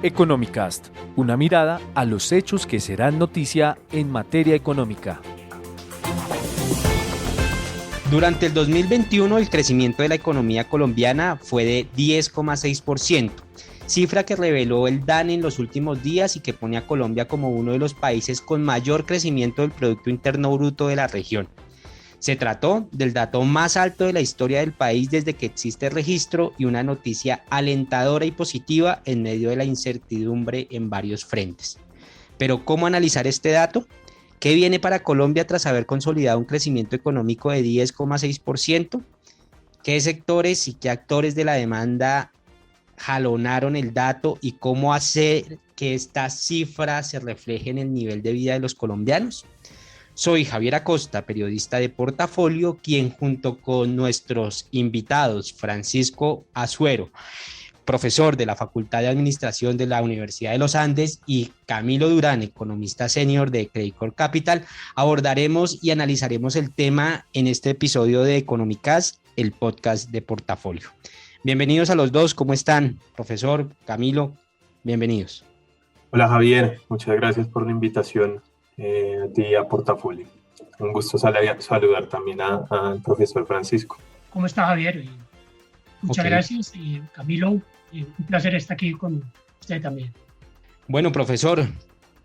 Economicast, una mirada a los hechos que serán noticia en materia económica. Durante el 2021, el crecimiento de la economía colombiana fue de 10,6%, cifra que reveló el DANE en los últimos días y que pone a Colombia como uno de los países con mayor crecimiento del Producto Interno Bruto de la región. Se trató del dato más alto de la historia del país desde que existe registro y una noticia alentadora y positiva en medio de la incertidumbre en varios frentes. Pero, ¿cómo analizar este dato? ¿Qué viene para Colombia tras haber consolidado un crecimiento económico de 10,6%? ¿Qué sectores y qué actores de la demanda jalonaron el dato y cómo hacer que esta cifra se refleje en el nivel de vida de los colombianos? Soy Javier Acosta, periodista de Portafolio, quien junto con nuestros invitados, Francisco Azuero, profesor de la Facultad de Administración de la Universidad de los Andes, y Camilo Durán, economista senior de Credit Corp Capital, abordaremos y analizaremos el tema en este episodio de Economicast, el podcast de Portafolio. Bienvenidos a los dos, ¿cómo están? Profesor, Camilo, bienvenidos. Hola Javier, muchas gracias por la invitación a ti y a Portafolio. Un gusto saludar también al profesor Francisco. ¿Cómo está Javier? Muchas gracias. Camilo, un placer estar aquí con usted también. Bueno, profesor,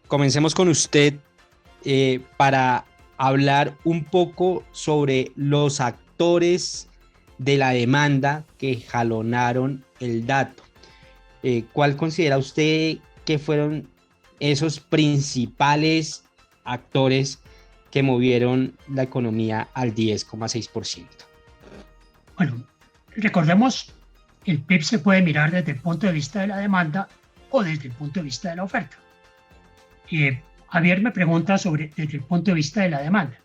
comencemos con usted para hablar un poco sobre los actores de la demanda que jalonaron el dato. ¿Cuál considera usted que fueron esos principales actores que movieron la economía al 10,6%? Bueno, recordemos, el PIB se puede mirar desde el punto de vista de la demanda o desde el punto de vista de la oferta. Javier me pregunta desde el punto de vista de la demanda.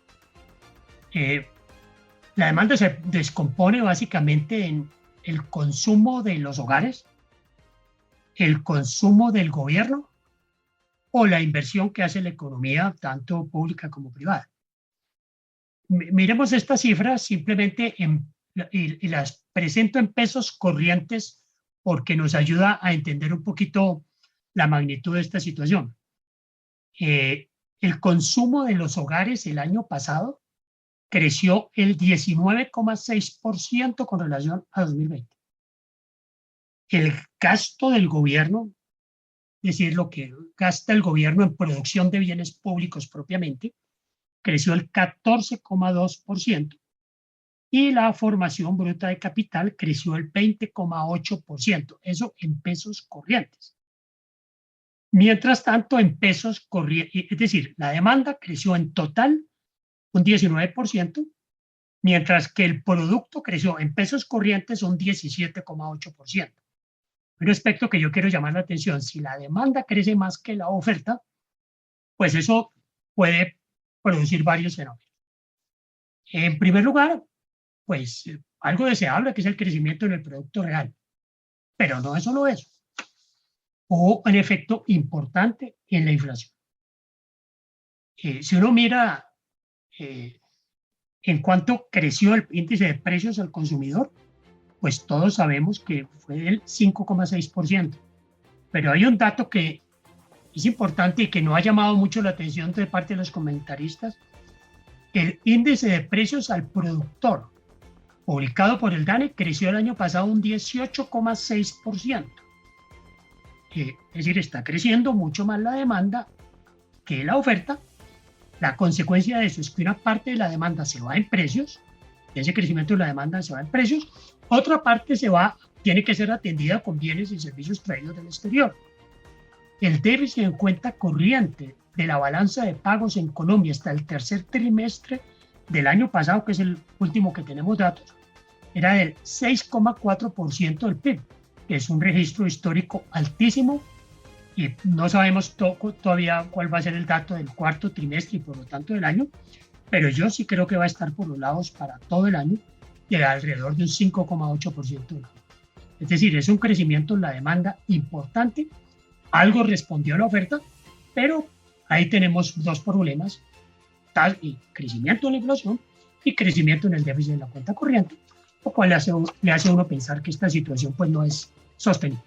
La demanda se descompone básicamente en el consumo de los hogares, el consumo del gobierno o la inversión que hace la economía, tanto pública como privada. Miremos estas cifras simplemente y las presento en pesos corrientes porque nos ayuda a entender un poquito la magnitud de esta situación. El consumo de los hogares el año pasado creció el 19,6% con relación a 2020. El gasto del gobierno, es decir, lo que gasta el gobierno en producción de bienes públicos propiamente, creció el 14,2% y la formación bruta de capital creció el 20,8%, eso en pesos corrientes. Mientras tanto, en pesos corrientes, es decir, la demanda creció en total un 19%, mientras que el producto creció en pesos corrientes un 17,8%. Un aspecto que yo quiero llamar la atención: si la demanda crece más que la oferta, pues eso puede producir varios fenómenos. En primer lugar, pues algo deseable, que es el crecimiento en el producto real, pero no es solo eso. Hubo un efecto importante en la inflación. Si uno mira en cuánto creció el índice de precios al consumidor, pues todos sabemos que fue del 5,6%. Pero hay un dato que es importante y que no ha llamado mucho la atención de parte de los comentaristas. El índice de precios al productor, publicado por el DANE, creció el año pasado un 18,6%. Es decir, está creciendo mucho más la demanda que la oferta. La consecuencia de eso es que una parte de la demanda se va en precios, ese crecimiento de la demanda se va en precios, otra parte tiene que ser atendida con bienes y servicios traídos del exterior. El déficit en cuenta corriente de la balanza de pagos en Colombia hasta el tercer trimestre del año pasado, que es el último que tenemos datos, era del 6,4% del PIB, que es un registro histórico altísimo, y no sabemos todavía cuál va a ser el dato del cuarto trimestre y por lo tanto del año, pero yo sí creo que va a estar por los lados para todo el año de alrededor de un 5,8%. Es decir, es un crecimiento en la demanda importante, algo respondió a la oferta, pero ahí tenemos dos problemas: crecimiento en la inflación y crecimiento en el déficit de la cuenta corriente, lo cual le hace a uno pensar que esta situación pues no es sostenible.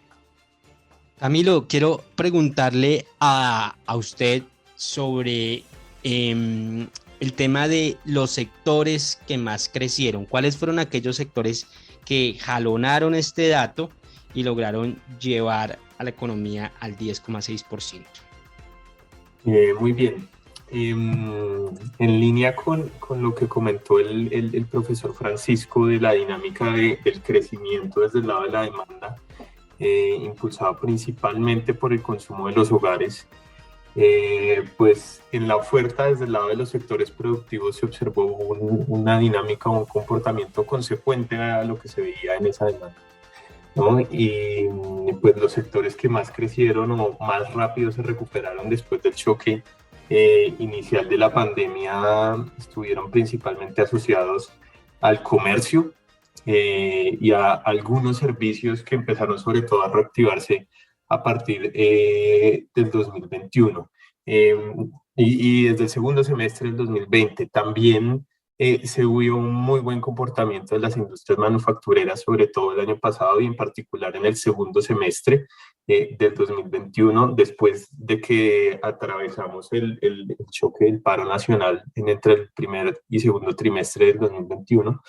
Camilo, quiero preguntarle a usted sobre el tema de los sectores que más crecieron. ¿Cuáles fueron aquellos sectores que jalonaron este dato y lograron llevar a la economía al 10,6%? Muy bien. En línea con lo que comentó el profesor Francisco de la dinámica del crecimiento desde el lado de la demanda, impulsado principalmente por el consumo de los hogares, pues en la oferta desde el lado de los sectores productivos se observó una dinámica, un comportamiento consecuente a lo que se veía en esa demanda, ¿no? Y pues los sectores que más crecieron o más rápido se recuperaron después del choque inicial de la pandemia estuvieron principalmente asociados al comercio y a algunos servicios que empezaron sobre todo a reactivarse a partir del 2021 y desde el segundo semestre del 2020. También se vio un muy buen comportamiento de las industrias manufactureras, sobre todo el año pasado y en particular en el segundo semestre del 2021, después de que atravesamos el choque del paro nacional entre el primer y segundo trimestre del 2021.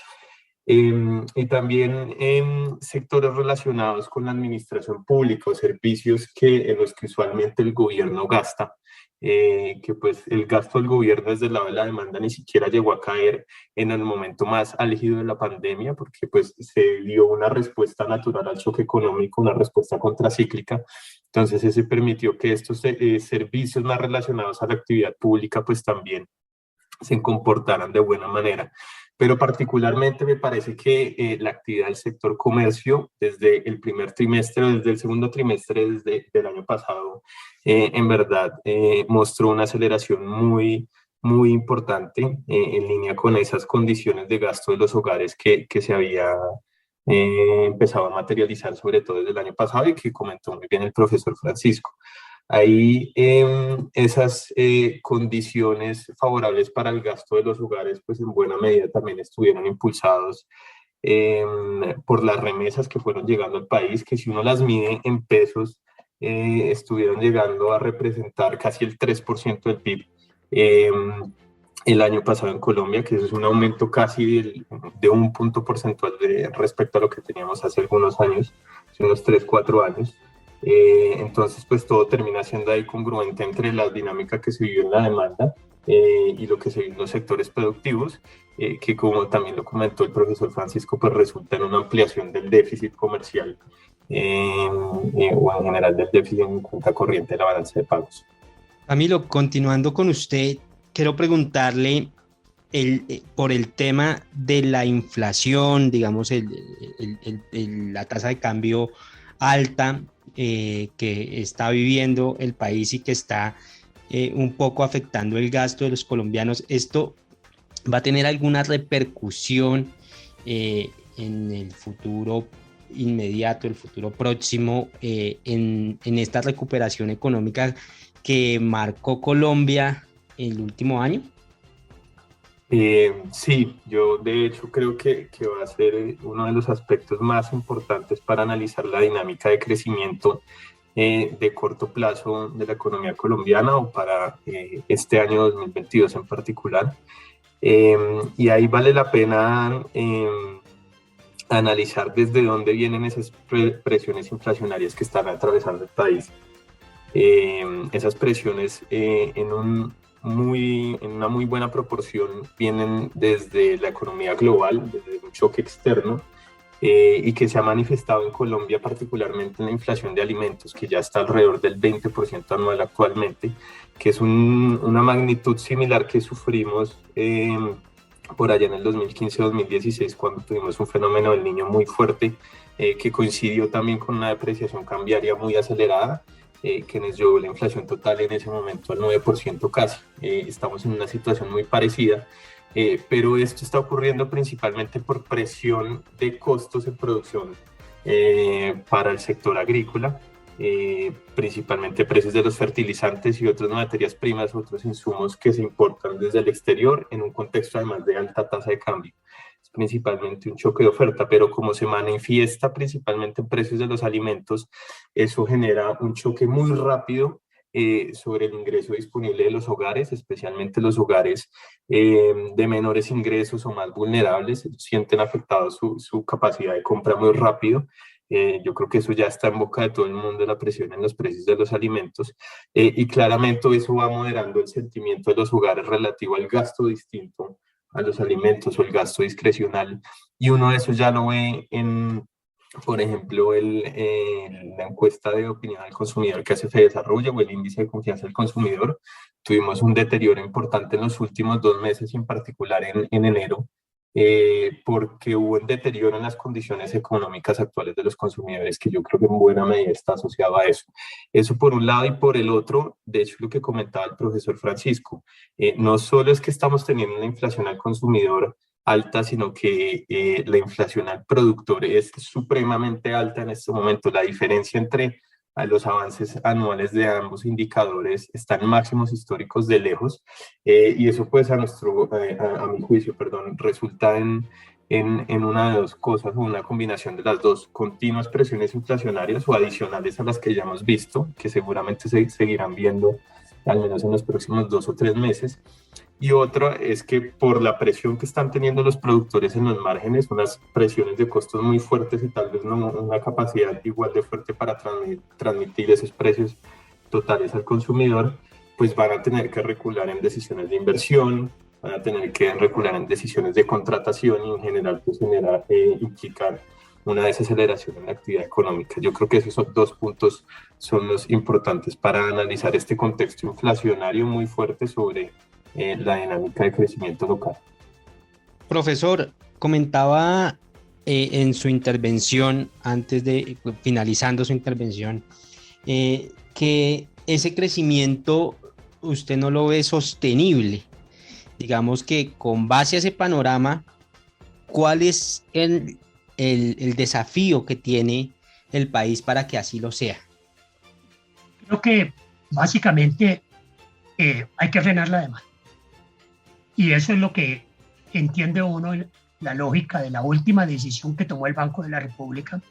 Y también en sectores relacionados con la administración pública o servicios en los que usualmente el gobierno gasta, que pues el gasto del gobierno desde el lado de la demanda ni siquiera llegó a caer en el momento más álgido de la pandemia, porque pues se dio una respuesta natural al choque económico, una respuesta contracíclica. Entonces eso permitió que estos servicios más relacionados a la actividad pública pues también se comportaran de buena manera. Pero particularmente me parece que la actividad del sector comercio desde el primer trimestre, desde el segundo trimestre del año pasado, en verdad mostró una aceleración muy importante en línea con esas condiciones de gasto de los hogares que se había empezado a materializar sobre todo desde el año pasado y que comentó muy bien el profesor Francisco. Ahí esas condiciones favorables para el gasto de los hogares, pues en buena medida también estuvieron impulsados por las remesas que fueron llegando al país, que si uno las mide en pesos, estuvieron llegando a representar casi el 3% del PIB el año pasado en Colombia, que eso es un aumento casi de un punto porcentual respecto a lo que teníamos hace algunos años, hace unos 3, 4 años. Entonces pues todo termina siendo ahí congruente entre la dinámica que se vivió en la demanda y lo que se vivió en los sectores productivos, que como también lo comentó el profesor Francisco, pues resulta en una ampliación del déficit comercial o en general del déficit en cuenta corriente de la balanza de pagos. Camilo, continuando con usted, quiero preguntarle por el tema de la inflación, digamos la tasa de cambio alta que está viviendo el país y que está un poco afectando el gasto de los colombianos. ¿Esto va a tener alguna repercusión en el futuro inmediato, el futuro próximo, en esta recuperación económica que marcó Colombia el último año? Sí, yo de hecho creo que va a ser uno de los aspectos más importantes para analizar la dinámica de crecimiento de corto plazo de la economía colombiana o para este año 2022 en particular. Y ahí vale la pena analizar desde dónde vienen esas presiones inflacionarias que están atravesando el país. Esas presiones en una muy buena proporción vienen desde la economía global, desde un choque externo, y que se ha manifestado en Colombia particularmente en la inflación de alimentos, que ya está alrededor del 20% anual actualmente, que es una magnitud similar que sufrimos por allá en el 2015-2016, cuando tuvimos un fenómeno del Niño muy fuerte, que coincidió también con una depreciación cambiaria muy acelerada, que nos llevó la inflación total en ese momento al 9% casi. Estamos en una situación muy parecida, pero esto está ocurriendo principalmente por presión de costos en producción para el sector agrícola, principalmente precios de los fertilizantes y otras materias primas, otros insumos que se importan desde el exterior en un contexto además de alta tasa de cambio. principalmente un choque de oferta, pero como se manifiesta principalmente en precios de los alimentos, eso genera un choque muy rápido sobre el ingreso disponible de los hogares, especialmente los hogares de menores ingresos o más vulnerables, sienten afectado su capacidad de compra muy rápido. Yo creo que eso ya está en boca de todo el mundo, la presión en los precios de los alimentos, y claramente eso va moderando el sentimiento de los hogares relativo al gasto distinto a los alimentos o el gasto discrecional, y uno de esos ya lo ve en, por ejemplo, la encuesta de opinión al consumidor que hace FEDesarrollo o el índice de confianza del consumidor. Tuvimos un deterioro importante en los últimos 2 meses, en particular en enero, porque hubo un deterioro en las condiciones económicas actuales de los consumidores, que yo creo que en buena medida está asociado a eso. Eso por un lado, y por el otro, de hecho lo que comentaba el profesor Francisco, no solo es que estamos teniendo una inflación al consumidor alta, sino que la inflación al productor es supremamente alta en este momento. La diferencia entre los avances anuales de ambos indicadores están en máximos históricos de lejos, y eso pues a mi juicio, resulta en una de dos cosas, o una combinación de las dos: continuas presiones inflacionarias o adicionales a las que ya hemos visto, que seguramente se seguirán viendo al menos en los próximos 2 o 3 meses. Y otra es que por la presión que están teniendo los productores en los márgenes, unas presiones de costos muy fuertes y tal vez no una capacidad igual de fuerte para transmitir esos precios totales al consumidor, pues van a tener que recular en decisiones de inversión, van a tener que recular en decisiones de contratación, y en general pues implicar una desaceleración en la actividad económica. Yo creo que esos dos puntos son los importantes para analizar este contexto inflacionario muy fuerte sobre la dinámica de crecimiento local. Profesor, comentaba en su intervención, finalizando su intervención, que ese crecimiento usted no lo ve sostenible. Digamos que con base a ese panorama, ¿cuál es el desafío que tiene el país para que así lo sea? Creo que básicamente hay que frenar la demanda. Y eso es lo que entiende uno, la lógica de la última decisión que tomó el Banco de la República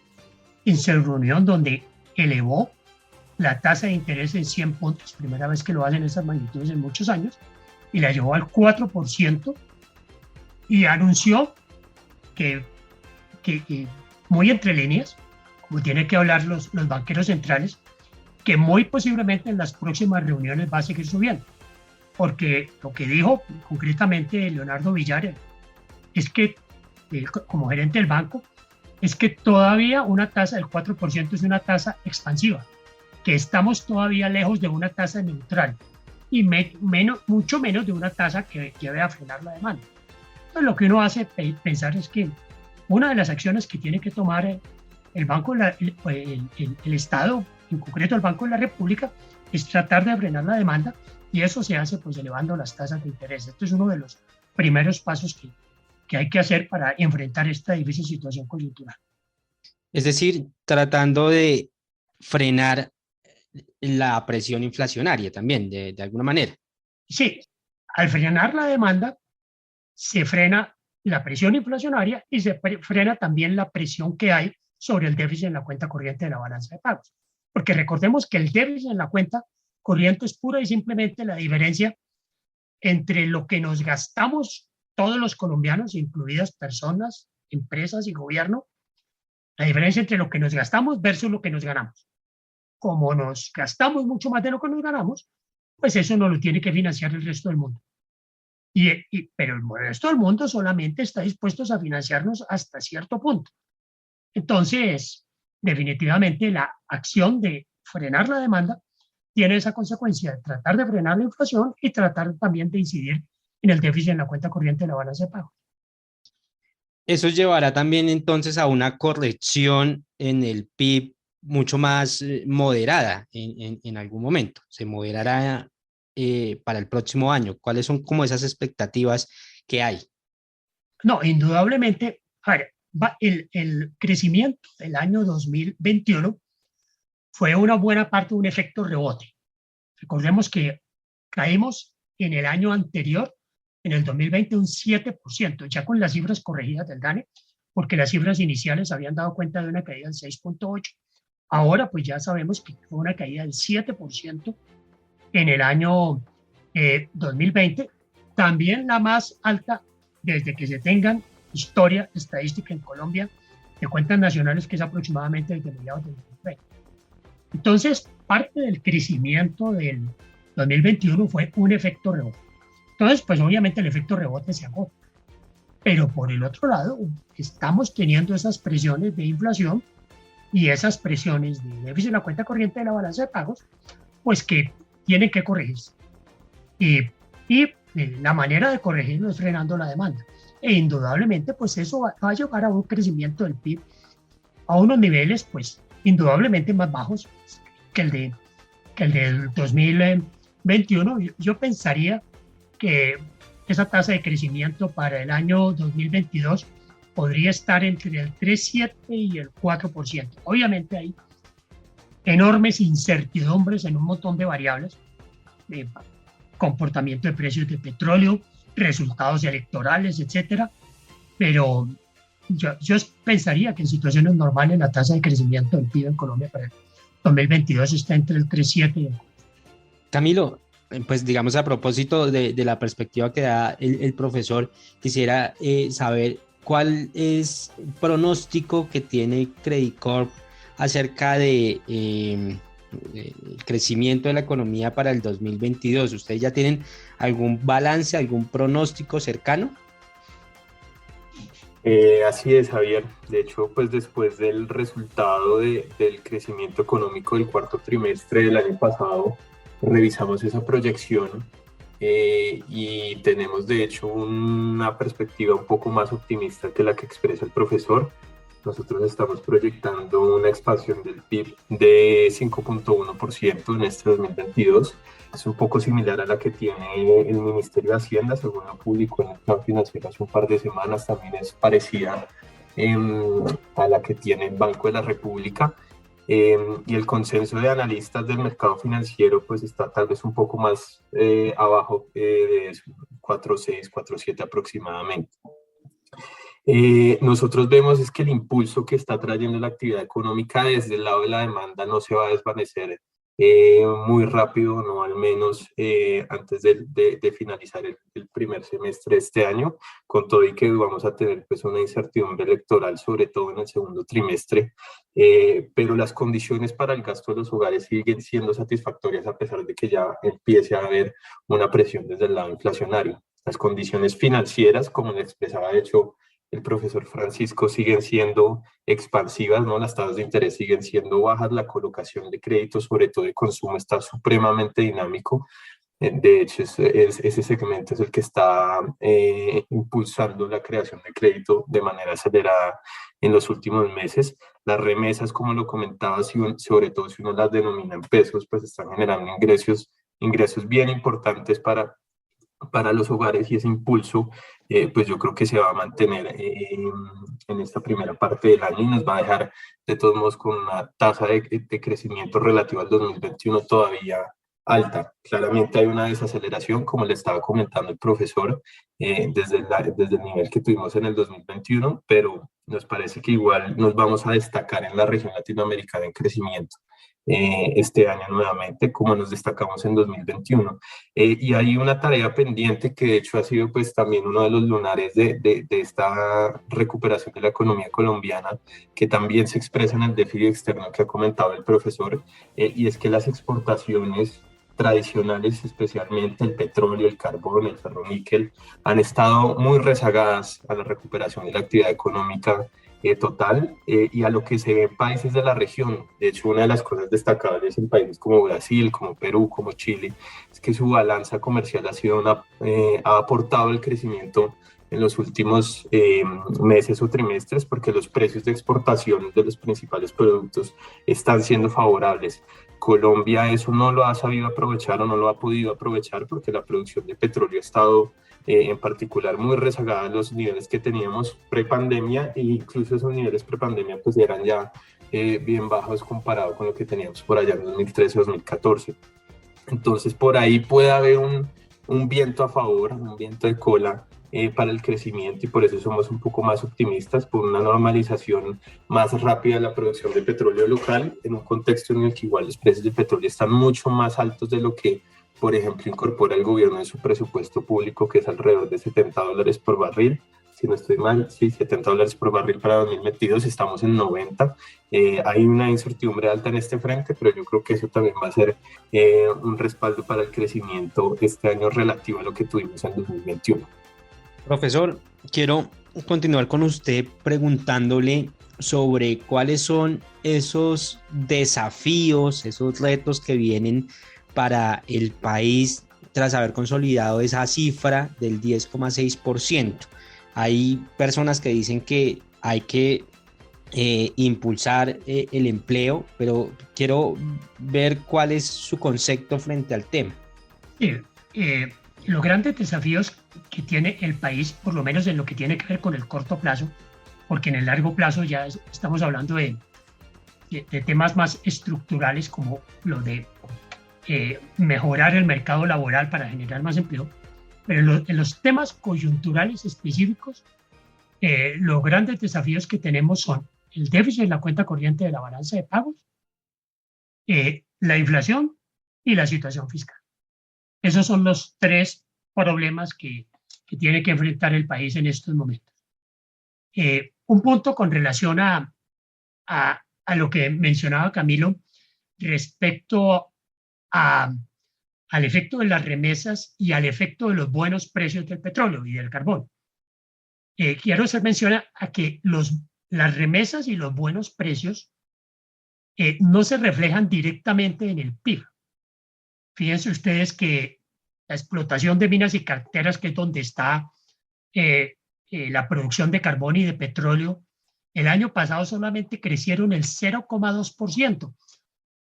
en su reunión, donde elevó la tasa de interés en 100 puntos, primera vez que lo hacen esas magnitudes en muchos años, y la llevó al 4%, y anunció que muy entre líneas, como tienen que hablar los banqueros centrales, que muy posiblemente en las próximas reuniones va a seguir subiendo. Porque lo que dijo concretamente Leonardo Villar es que, como gerente del banco, es que todavía una tasa del 4% es una tasa expansiva, que estamos todavía lejos de una tasa neutral y mucho menos de una tasa que lleve a frenar la demanda. Entonces, lo que uno hace pensar es que una de las acciones que tiene que tomar el Banco, el Estado, en concreto el Banco de la República, es tratar de frenar la demanda. Y eso se hace pues elevando las tasas de interés. Esto es uno de los primeros pasos que hay que hacer para enfrentar esta difícil situación coyuntural. Es decir, tratando de frenar la presión inflacionaria también, de alguna manera. Sí, al frenar la demanda, se frena la presión inflacionaria y se frena también la presión que hay sobre el déficit en la cuenta corriente de la balanza de pagos. Porque recordemos que el déficit en la cuenta corriente es pura y simplemente la diferencia entre lo que nos gastamos todos los colombianos, incluidas personas, empresas y gobierno, la diferencia entre lo que nos gastamos versus lo que nos ganamos. Como nos gastamos mucho más de lo que nos ganamos, pues eso no lo tiene que financiar el resto del mundo. Pero el resto del mundo solamente está dispuesto a financiarnos hasta cierto punto. Entonces, definitivamente la acción de frenar la demanda tiene esa consecuencia de tratar de frenar la inflación y tratar también de incidir en el déficit en la cuenta corriente de la balanza de pagos. Eso llevará también entonces a una corrección en el PIB mucho más moderada en algún momento. Se moderará para el próximo año. ¿Cuáles son como esas expectativas que hay? No, indudablemente, a ver, el crecimiento del año 2021 fue una buena parte de un efecto rebote. Recordemos que caímos en el año anterior en el 2020 un 7%, ya con las cifras corregidas del DANE, porque las cifras iniciales habían dado cuenta de una caída del 6.8%. Ahora pues ya sabemos que fue una caída del 7% en el año 2020, también la más alta desde que se tengan historia estadística en Colombia de cuentas nacionales, que es aproximadamente desde mediados del 2020. Entonces, parte del crecimiento del 2021 fue un efecto rebote. Entonces, pues obviamente el efecto rebote se agota. Pero por el otro lado, estamos teniendo esas presiones de inflación y esas presiones de déficit en la cuenta corriente de la balanza de pagos, pues que tienen que corregirse. Y la manera de corregirlo es frenando la demanda. E indudablemente, pues eso va a llevar a un crecimiento del PIB a unos niveles, pues indudablemente más bajos que el del 2021. Yo pensaría que esa tasa de crecimiento para el año 2022 podría estar entre el 3,7 y el 4%. Obviamente hay enormes incertidumbres en un montón de variables, comportamiento de precios de petróleo, resultados electorales, etcétera, pero yo pensaría que en situaciones normales la tasa de crecimiento del PIB en Colombia para el 2022 está entre el 3,7 y el 4%. Camilo, pues digamos a propósito de la perspectiva que da el profesor, quisiera saber cuál es el pronóstico que tiene Credicorp acerca de el crecimiento de la economía para el 2022. ¿Ustedes ya tienen algún balance, algún pronóstico cercano? Así es, Javier. De hecho, pues después del resultado del crecimiento económico del cuarto trimestre del año pasado, revisamos esa proyección y tenemos de hecho una perspectiva un poco más optimista que la que expresa el profesor. Nosotros estamos proyectando una expansión del PIB de 5.1% en este 2022. Es un poco similar a la que tiene el Ministerio de Hacienda, según lo publicó en el plan financiero hace un par de semanas. También es parecida a la que tiene el Banco de la República. Y el consenso de analistas del mercado financiero pues está tal vez un poco más abajo de 4.6, 4.7 aproximadamente. Nosotros vemos es que el impulso que está trayendo la actividad económica desde el lado de la demanda no se va a desvanecer muy rápido, no al menos antes de finalizar el primer semestre de este año, con todo y que vamos a tener pues una incertidumbre electoral, sobre todo en el segundo trimestre, pero las condiciones para el gasto de los hogares siguen siendo satisfactorias a pesar de que ya empiece a haber una presión desde el lado inflacionario. Las condiciones financieras, como le expresaba de hecho el profesor Francisco, siguen siendo expansivas, ¿no? Las tasas de interés siguen siendo bajas, la colocación de créditos, sobre todo de consumo, está supremamente dinámico. De hecho, ese segmento es el que está impulsando la creación de crédito de manera acelerada en los últimos meses. Las remesas, como lo comentaba, sobre todo si uno las denomina en pesos, pues están generando ingresos bien importantes para los hogares, y ese impulso pues yo creo que se va a mantener en esta primera parte del año y nos va a dejar de todos modos con una tasa de crecimiento relativa al 2021 todavía alta. Claramente hay una desaceleración, como le estaba comentando el profesor, desde el nivel que tuvimos en el 2021, pero nos parece que igual nos vamos a destacar en la región latinoamericana en crecimiento este año nuevamente, como nos destacamos en 2021. Y hay una tarea pendiente que de hecho ha sido pues también uno de los lunares de esta recuperación de la economía colombiana, que también se expresa en el déficit externo que ha comentado el profesor, y es que las exportaciones tradicionales, especialmente el petróleo, el carbón, el ferroníquel, han estado muy rezagadas a la recuperación de la actividad económica total y a lo que se ve en países de la región. De hecho, una de las cosas destacables en países como Brasil, como Perú, como Chile, es que su balanza comercial ha aportado el crecimiento en los últimos meses o trimestres, porque los precios de exportación de los principales productos están siendo favorables. Colombia eso no lo ha sabido aprovechar o no lo ha podido aprovechar porque la producción de petróleo ha estado en particular muy rezagada a los niveles que teníamos prepandemia, e incluso esos niveles prepandemia pues eran ya bien bajos comparado con lo que teníamos por allá en 2013-2014. Entonces por ahí puede haber un viento a favor, un viento de cola para el crecimiento, y por eso somos un poco más optimistas por una normalización más rápida de la producción de petróleo local en un contexto en el que igual los precios del petróleo están mucho más altos de lo que, por ejemplo, incorpora el gobierno en su presupuesto público, que es alrededor de $70 por barril. Si no estoy mal, sí, $70 por barril para 2022, estamos en 90. Hay una incertidumbre alta en este frente, pero yo creo que eso también va a ser un respaldo para el crecimiento este año relativo a lo que tuvimos en 2021. Profesor, quiero continuar con usted preguntándole sobre cuáles son esos desafíos, esos retos que vienen para el país tras haber consolidado esa cifra del 10,6%. Hay personas que dicen que hay que impulsar el empleo, pero quiero ver cuál es su concepto frente al tema. Sí, los grandes desafíos que tiene el país, por lo menos en lo que tiene que ver con el corto plazo, porque en el largo plazo ya estamos hablando de temas más estructurales como lo de mejorar el mercado laboral para generar más empleo, pero en los temas coyunturales específicos, los grandes desafíos que tenemos son el déficit en la cuenta corriente de la balanza de pagos, la inflación y la situación fiscal. Esos son los tres problemas que tiene que enfrentar el país en estos momentos. Un punto con relación a lo que mencionaba Camilo respecto al efecto de las remesas y al efecto de los buenos precios del petróleo y del carbón. Quiero hacer mención a que las remesas y los buenos precios no se reflejan directamente en el PIB. Fíjense ustedes que la explotación de minas y carteras, que es donde está la producción de carbón y de petróleo, el año pasado solamente crecieron el 0,2%,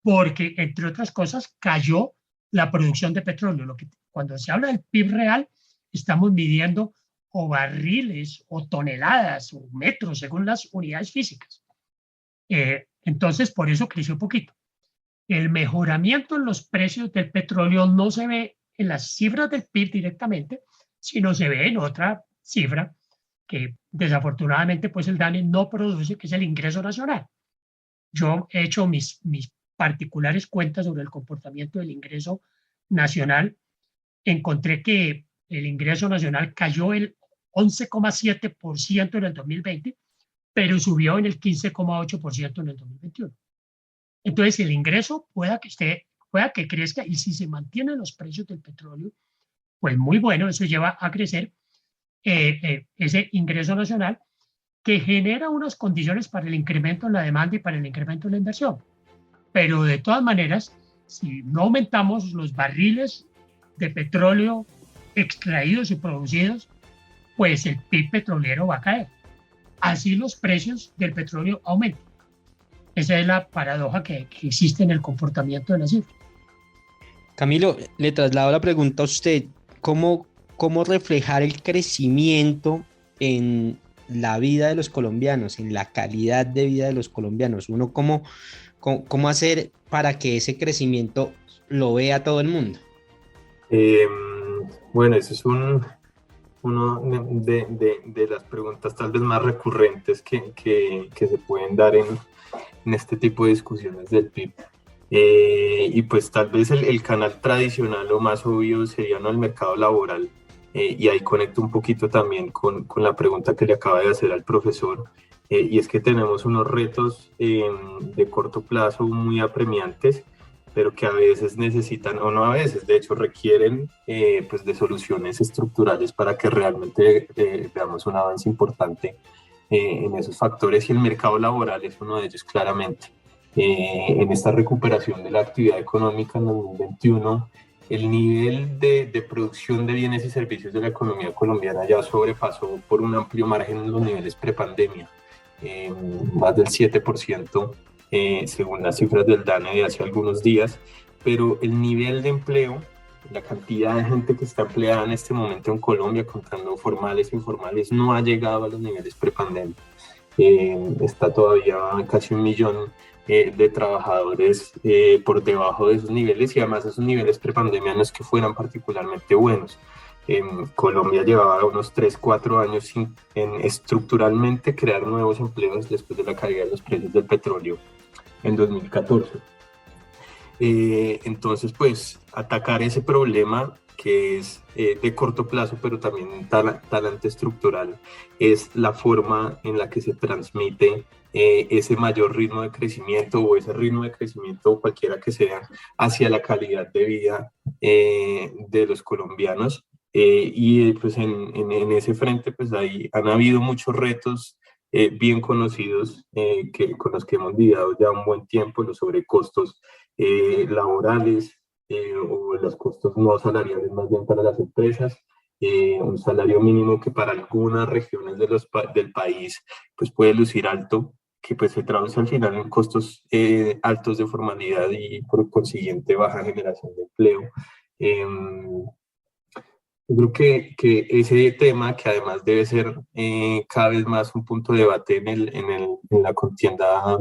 porque, entre otras cosas, cayó la producción de petróleo. Cuando se habla del PIB real, estamos midiendo o barriles, o toneladas, o metros, según las unidades físicas. Entonces, por eso creció poquito. El mejoramiento en los precios del petróleo no se ve en las cifras del PIB directamente, sino se ve en otra cifra que desafortunadamente pues el DANE no produce, que es el ingreso nacional. Yo he hecho mis particulares cuentas sobre el comportamiento del ingreso nacional. Encontré que el ingreso nacional cayó el 11,7% en el 2020, pero subió en el 15,8% en el 2021. Entonces el ingreso pueda que crezca, y si se mantienen los precios del petróleo, pues muy bueno, eso lleva a crecer ese ingreso nacional, que genera unas condiciones para el incremento en la demanda y para el incremento en la inversión. Pero de todas maneras, si no aumentamos los barriles de petróleo extraídos y producidos, pues el PIB petrolero va a caer. Así los precios del petróleo aumentan. Esa es la paradoja que existe en el comportamiento de la cifra. Camilo, le traslado la pregunta a usted. ¿Cómo reflejar el crecimiento en la vida de los colombianos, en la calidad de vida de los colombianos? ¿Cómo hacer para que ese crecimiento lo vea todo el mundo? Bueno, eso es uno de las preguntas tal vez más recurrentes que se pueden dar en este tipo de discusiones del PIB. Y pues tal vez el canal tradicional o más obvio sería, ¿no?, el mercado laboral. Y ahí conecto un poquito también con la pregunta que le acaba de hacer al profesor. Y es que tenemos unos retos de corto plazo muy apremiantes, pero que a veces necesitan, o no a veces, de hecho requieren pues de soluciones estructurales para que realmente veamos un avance importante en esos factores, y el mercado laboral es uno de ellos claramente. En esta recuperación de la actividad económica en 2021, el nivel de producción de bienes y servicios de la economía colombiana ya sobrepasó por un amplio margen los niveles prepandemia, más del 7%, según las cifras del DANE de hace algunos días, pero el nivel de empleo, la cantidad de gente que está empleada en este momento en Colombia, contando formales e informales, no ha llegado a los niveles prepandemia. Está todavía casi 1 millón de trabajadores por debajo de esos niveles, y además esos niveles prepandemia no es que fueran particularmente buenos. Colombia llevaba unos 3, 4 años sin estructuralmente crear nuevos empleos después de la caída de los precios del petróleo en 2014. Entonces, pues, atacar ese problema que es de corto plazo, pero también talante estructural, es la forma en la que se transmite ese mayor ritmo de crecimiento, o ese ritmo de crecimiento, cualquiera que sea, hacia la calidad de vida de los colombianos. Y pues en ese frente, pues ahí han habido muchos retos bien conocidos con los que hemos lidiado ya un buen tiempo: los sobrecostos laborales, o los costos no salariales más bien para las empresas, un salario mínimo que para algunas regiones del país pues puede lucir alto, que pues se traduce al final en costos altos de formalidad y por consiguiente baja generación de empleo. Yo creo que ese tema, que además debe ser cada vez más un punto de debate en la contienda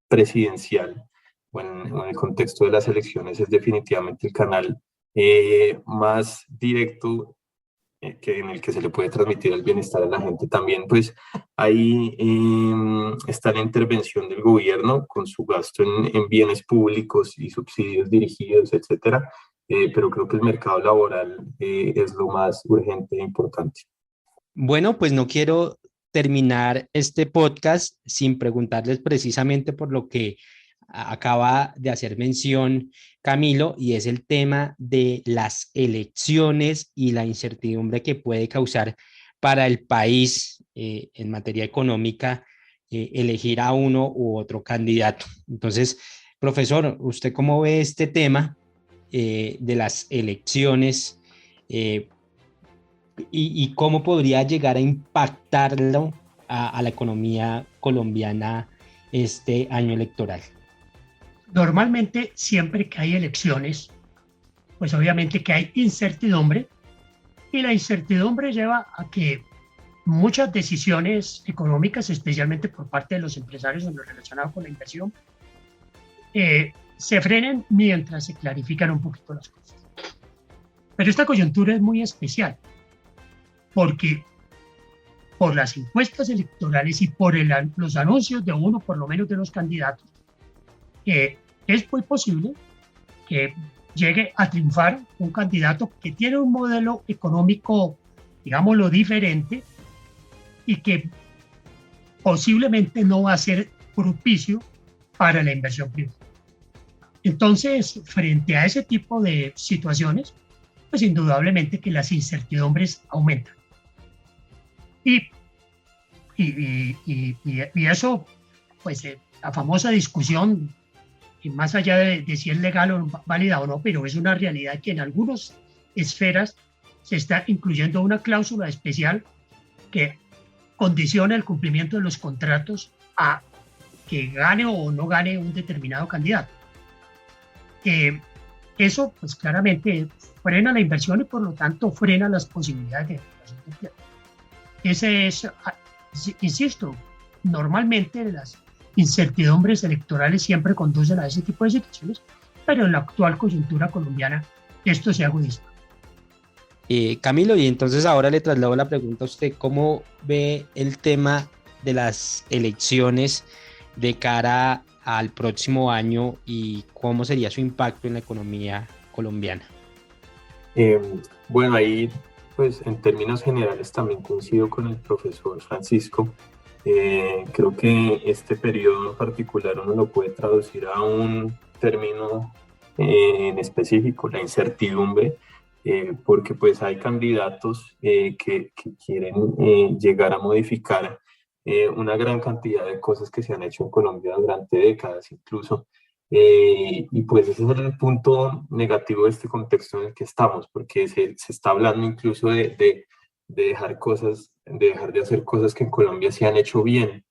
presidencial, o en el contexto de las elecciones, es definitivamente el canal más directo en el que se le puede transmitir el bienestar a la gente. También pues ahí está la intervención del gobierno con su gasto en bienes públicos y subsidios dirigidos, etcétera. Pero creo que el mercado laboral es lo más urgente e importante. Bueno, pues no quiero terminar este podcast sin preguntarles precisamente por lo que acaba de hacer mención Camilo, y es el tema de las elecciones y la incertidumbre que puede causar para el país en materia económica elegir a uno u otro candidato. Entonces, profesor, ¿usted cómo ve este tema de las elecciones y cómo podría llegar a impactarlo a la economía colombiana este año electoral? Normalmente, siempre que hay elecciones, pues obviamente que hay incertidumbre, y la incertidumbre lleva a que muchas decisiones económicas, especialmente por parte de los empresarios en lo relacionado con la inversión, se frenen mientras se clarifican un poquito las cosas. Pero esta coyuntura es muy especial, porque por las encuestas electorales y por los anuncios de uno, por lo menos de los candidatos, es muy posible que llegue a triunfar un candidato que tiene un modelo económico, digámoslo, diferente, y que posiblemente no va a ser propicio para la inversión privada. Entonces, frente a ese tipo de situaciones, pues indudablemente que las incertidumbres aumentan. Y eso, pues la famosa discusión, y más allá de si es legal o válida o no, pero es una realidad que en algunas esferas se está incluyendo una cláusula especial que condiciona el cumplimiento de los contratos a que gane o no gane un determinado candidato. Eso, pues claramente frena la inversión y por lo tanto frena las posibilidades de generación de empleo. Ese es, insisto, normalmente las incertidumbres electorales siempre conducen a ese tipo de situaciones, pero en la actual coyuntura colombiana esto se agudiza. Camilo, y entonces ahora le traslado la pregunta a usted: ¿cómo ve el tema de las elecciones de cara al próximo año y cómo sería su impacto en la economía colombiana? Bueno, ahí pues en términos generales también coincido con el profesor Francisco. Creo que este periodo en particular uno lo puede traducir a un término en específico: la incertidumbre, porque pues hay candidatos que quieren llegar a modificar una gran cantidad de cosas que se han hecho en Colombia durante décadas incluso. Y pues ese es el punto negativo de este contexto en el que estamos, porque se está hablando incluso de dejar de hacer cosas que en Colombia se han hecho bien,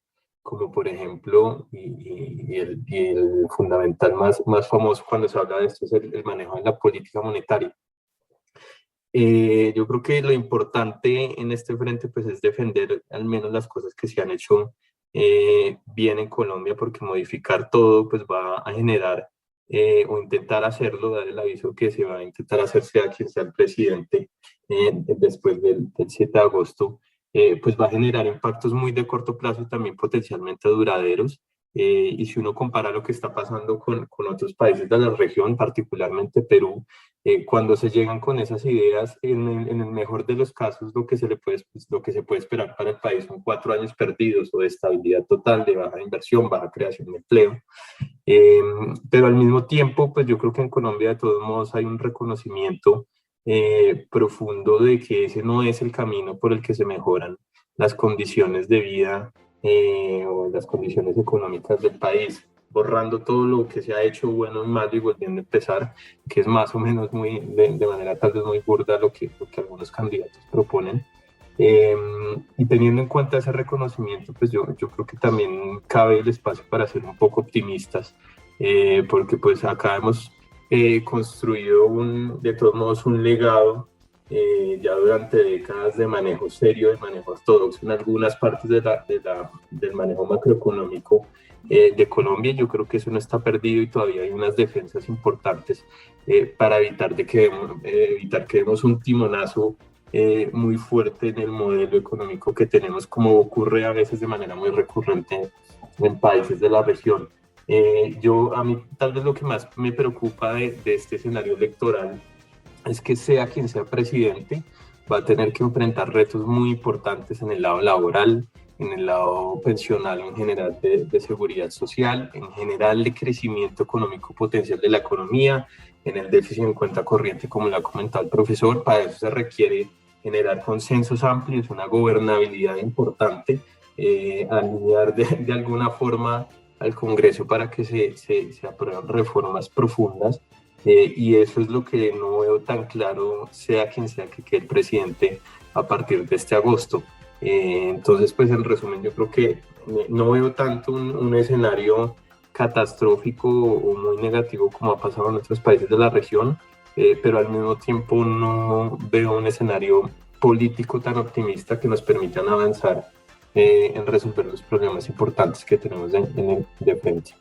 como por ejemplo, y el fundamental más famoso cuando se habla de esto es el manejo de la política monetaria. Yo creo que lo importante en este frente pues es defender al menos las cosas que se han hecho bien en Colombia, porque modificar todo pues va a generar o intentar hacerlo, dar el aviso que se va a intentar hacer sea quien sea el presidente después del 7 de agosto, pues va a generar impactos muy de corto plazo y también potencialmente duraderos. Y si uno compara lo que está pasando con otros países de la región, particularmente Perú, cuando se llegan con esas ideas, en el mejor de los casos, lo que se puede esperar para el país son 4 años perdidos o de estabilidad total, de baja inversión, baja creación de empleo. Pero al mismo tiempo, pues yo creo que en Colombia de todos modos hay un reconocimiento profundo de que ese no es el camino por el que se mejoran las condiciones de vida o las condiciones económicas del país, borrando todo lo que se ha hecho bueno y malo y volviendo a empezar, que es más o menos de manera tal vez muy burda lo que algunos candidatos proponen. Y teniendo en cuenta ese reconocimiento, pues yo creo que también cabe el espacio para ser un poco optimistas, porque pues acá hemos construido de todos modos un legado ya durante décadas de manejo serio, de manejo ortodoxo en algunas partes del manejo macroeconómico de Colombia. Yo creo que eso no está perdido y todavía hay unas defensas importantes para evitar que demos un timonazo muy fuerte en el modelo económico que tenemos, como ocurre a veces de manera muy recurrente en países de la región. A mí tal vez lo que más me preocupa de este escenario electoral es que sea quien sea presidente, va a tener que enfrentar retos muy importantes en el lado laboral, en el lado pensional, en general de seguridad social, en general de crecimiento económico potencial de la economía, en el déficit en cuenta corriente, como lo ha comentado el profesor. Para eso se requiere generar consensos amplios, una gobernabilidad importante, alinear de alguna forma al Congreso para que se aprueben reformas profundas. Y eso es lo que no veo tan claro, sea quien sea que quede el presidente a partir de este agosto. Entonces, pues en resumen, yo creo que no veo tanto un escenario catastrófico o muy negativo como ha pasado en otros países de la región, pero al mismo tiempo no veo un escenario político tan optimista que nos permitan avanzar en resolver los problemas importantes que tenemos de frente.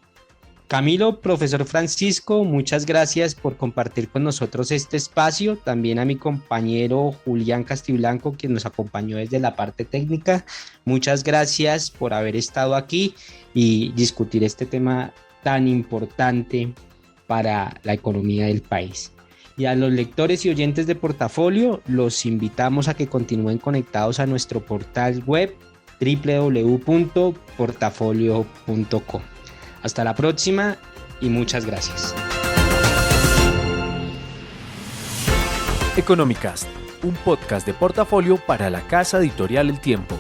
Camilo, profesor Francisco, muchas gracias por compartir con nosotros este espacio. También a mi compañero Julián Castiblanco, quien nos acompañó desde la parte técnica. Muchas gracias por haber estado aquí y discutir este tema tan importante para la economía del país. Y a los lectores y oyentes de Portafolio, los invitamos a que continúen conectados a nuestro portal web www.portafolio.com. Hasta la próxima y muchas gracias. Economicast, un podcast de Portafolio para la casa editorial El Tiempo.